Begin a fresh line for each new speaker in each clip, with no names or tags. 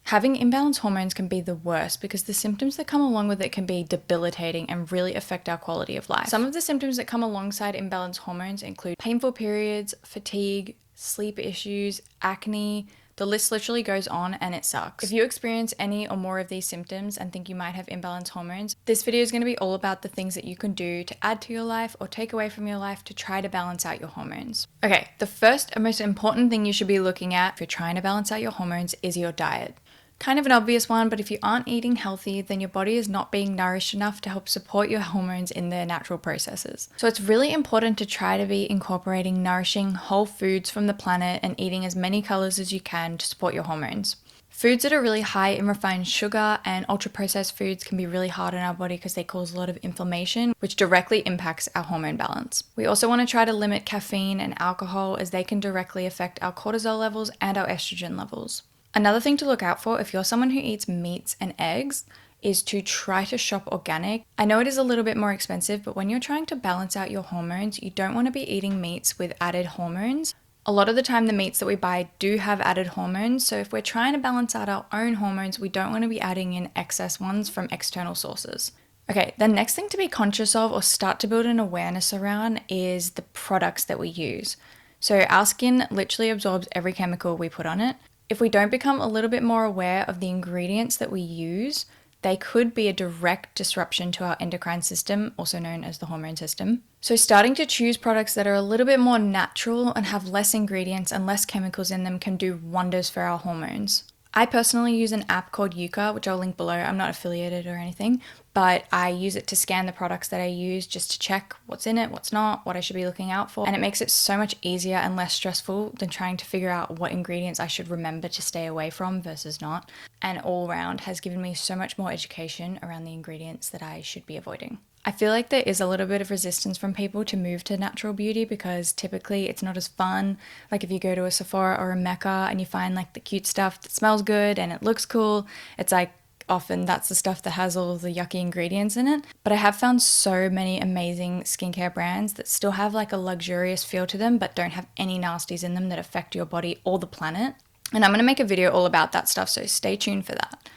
Having imbalanced hormones can be the worst because the symptoms that come along with it can be debilitating and really affect our quality of life. Some of the symptoms that come alongside imbalanced hormones include painful periods, fatigue, sleep issues, acne. The list literally goes on and it sucks. If you experience any or more of these symptoms and think you might have imbalanced hormones, this video is going to be all about the things that you can do to add to your life or take away from your life to try to balance out your hormones. Okay, the first and most important thing you should be looking at if you're trying to balance out your hormones is your diet. Kind of an obvious one, but if you aren't eating healthy, then your body is not being nourished enough to help support your hormones in their natural processes. So it's really important to try to be incorporating nourishing whole foods from the planet and eating as many colors as you can to support your hormones. Foods that are really high in refined sugar and ultra-processed foods can be really hard on our body because they cause a lot of inflammation, which directly impacts our hormone balance. We also want to try to limit caffeine and alcohol as they can directly affect our cortisol levels and our estrogen levels. Another thing to look out for if you're someone who eats meats and eggs is to try to shop organic. I know it is a little bit more expensive, but when you're trying to balance out your hormones, you don't want to be eating meats with added hormones. A lot of the time the meats that we buy do have added hormones, so if we're trying to balance out our own hormones, we don't want to be adding in excess ones from external sources. Okay, the next thing to be conscious of or start to build an awareness around is the products that we use. So our skin literally absorbs every chemical we put on it. If we don't become a little bit more aware of the ingredients that we use, they could be a direct disruption to our endocrine system, also known as the hormone system. So starting to choose products that are a little bit more natural and have less ingredients and less chemicals in them can do wonders for our hormones. I personally use an app called Yuka, which I'll link below. I'm not affiliated or anything, but I use it to scan the products that I use just to check what's in it, what's not, what I should be looking out for. And it makes it so much easier and less stressful than trying to figure out what ingredients I should remember to stay away from versus not. And all around has given me so much more education around the ingredients that I should be avoiding. I feel like there is a little bit of resistance from people to move to natural beauty because typically it's not as fun. Like if you go to a Sephora or a Mecca and you find like the cute stuff that smells good and it looks cool, it's like often that's the stuff that has all of the yucky ingredients in it. But I have found so many amazing skincare brands that still have like a luxurious feel to them but don't have any nasties in them that affect your body or the planet. And I'm going to make a video all about that stuff, so stay tuned for that.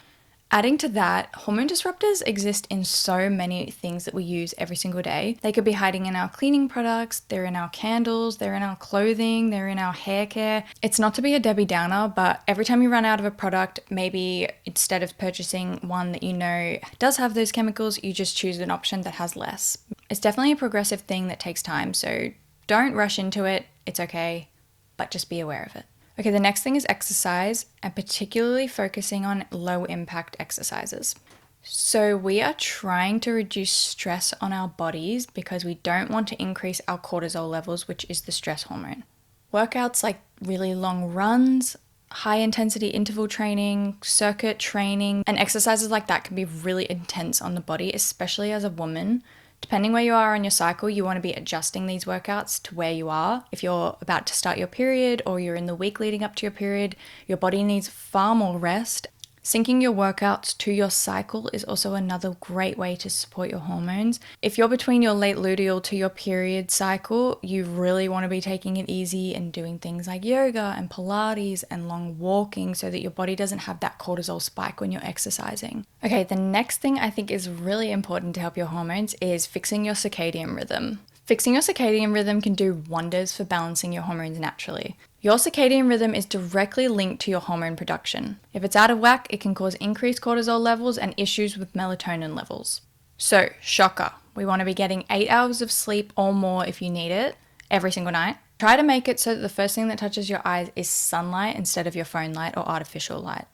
Adding to that, hormone disruptors exist in so many things that we use every single day. They could be hiding in our cleaning products, they're in our candles, they're in our clothing, they're in our hair care. It's not to be a Debbie Downer, but every time you run out of a product, maybe instead of purchasing one that you know does have those chemicals, you just choose an option that has less. It's definitely a progressive thing that takes time, so don't rush into it. It's okay, but just be aware of it. Okay, the next thing is exercise, and particularly focusing on low impact exercises. So we are trying to reduce stress on our bodies because we don't want to increase our cortisol levels, which is the stress hormone. Workouts like really long runs, high intensity interval training, circuit training, and exercises like that can be really intense on the body, especially as a woman. Depending where you are on your cycle, you want to be adjusting these workouts to where you are. If you're about to start your period or you're in the week leading up to your period, your body needs far more rest. Syncing your workouts to your cycle is also another great way to support your hormones. If you're between your late luteal to your period cycle, you really want to be taking it easy and doing things like yoga and Pilates and long walking so that your body doesn't have that cortisol spike when you're exercising. Okay, the next thing I think is really important to help your hormones is fixing your circadian rhythm. Fixing your circadian rhythm can do wonders for balancing your hormones naturally. Your circadian rhythm is directly linked to your hormone production. If it's out of whack, it can cause increased cortisol levels and issues with melatonin levels. So, shocker, we want to be getting 8 hours of sleep or more if you need it every single night. Try to make it so that the first thing that touches your eyes is sunlight instead of your phone light or artificial light.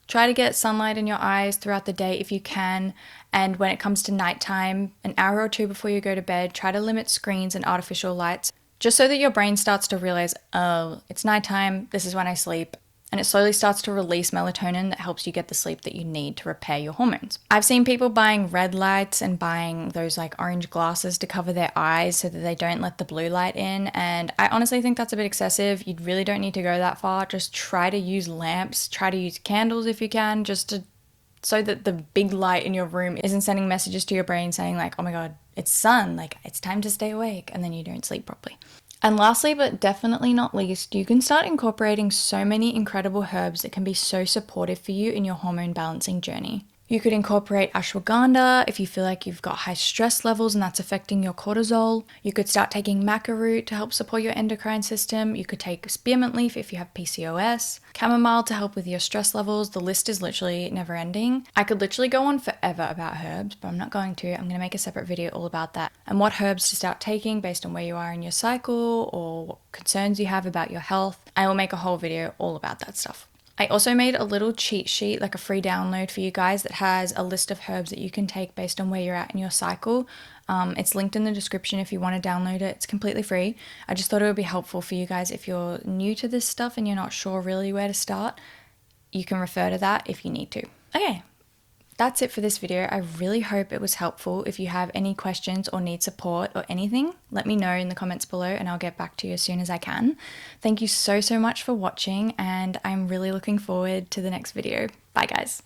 Try to get sunlight in your eyes throughout the day if you can, and when it comes to nighttime, an hour or two before you go to bed, try to limit screens and artificial lights, just so that your brain starts to realize, oh, it's nighttime, this is when I sleep, and it slowly starts to release melatonin that helps you get the sleep that you need to repair your hormones. I've seen people buying red lights and buying those like orange glasses to cover their eyes so that they don't let the blue light in, and I honestly think that's a bit excessive. You really don't need to go that far. Just try to use lamps, try to use candles if you can, so that the big light in your room isn't sending messages to your brain saying like, oh my god, it's sun, like it's time to stay awake, and then you don't sleep properly. And lastly, but definitely not least, you can start incorporating so many incredible herbs that can be so supportive for you in your hormone balancing journey. You could incorporate ashwagandha if you feel like you've got high stress levels and that's affecting your cortisol. You could start taking maca root to help support your endocrine system. You could take spearmint leaf if you have PCOS, chamomile to help with your stress levels. The list is literally never ending. I could literally go on forever about herbs, but I'm not going to. I'm going to make a separate video all about that and what herbs to start taking based on where you are in your cycle or what concerns you have about your health. I will make a whole video all about that stuff. I also made a little cheat sheet, like a free download for you guys that has a list of herbs that you can take based on where you're at in your cycle. It's linked in the description if you want to download it. It's completely free. I just thought it would be helpful for you guys if you're new to this stuff and you're not sure really where to start. You can refer to that if you need to. Okay. That's it for this video. I really hope it was helpful. If you have any questions or need support or anything, let me know in the comments below and I'll get back to you as soon as I can. Thank you so much for watching and I'm really looking forward to the next video. Bye guys.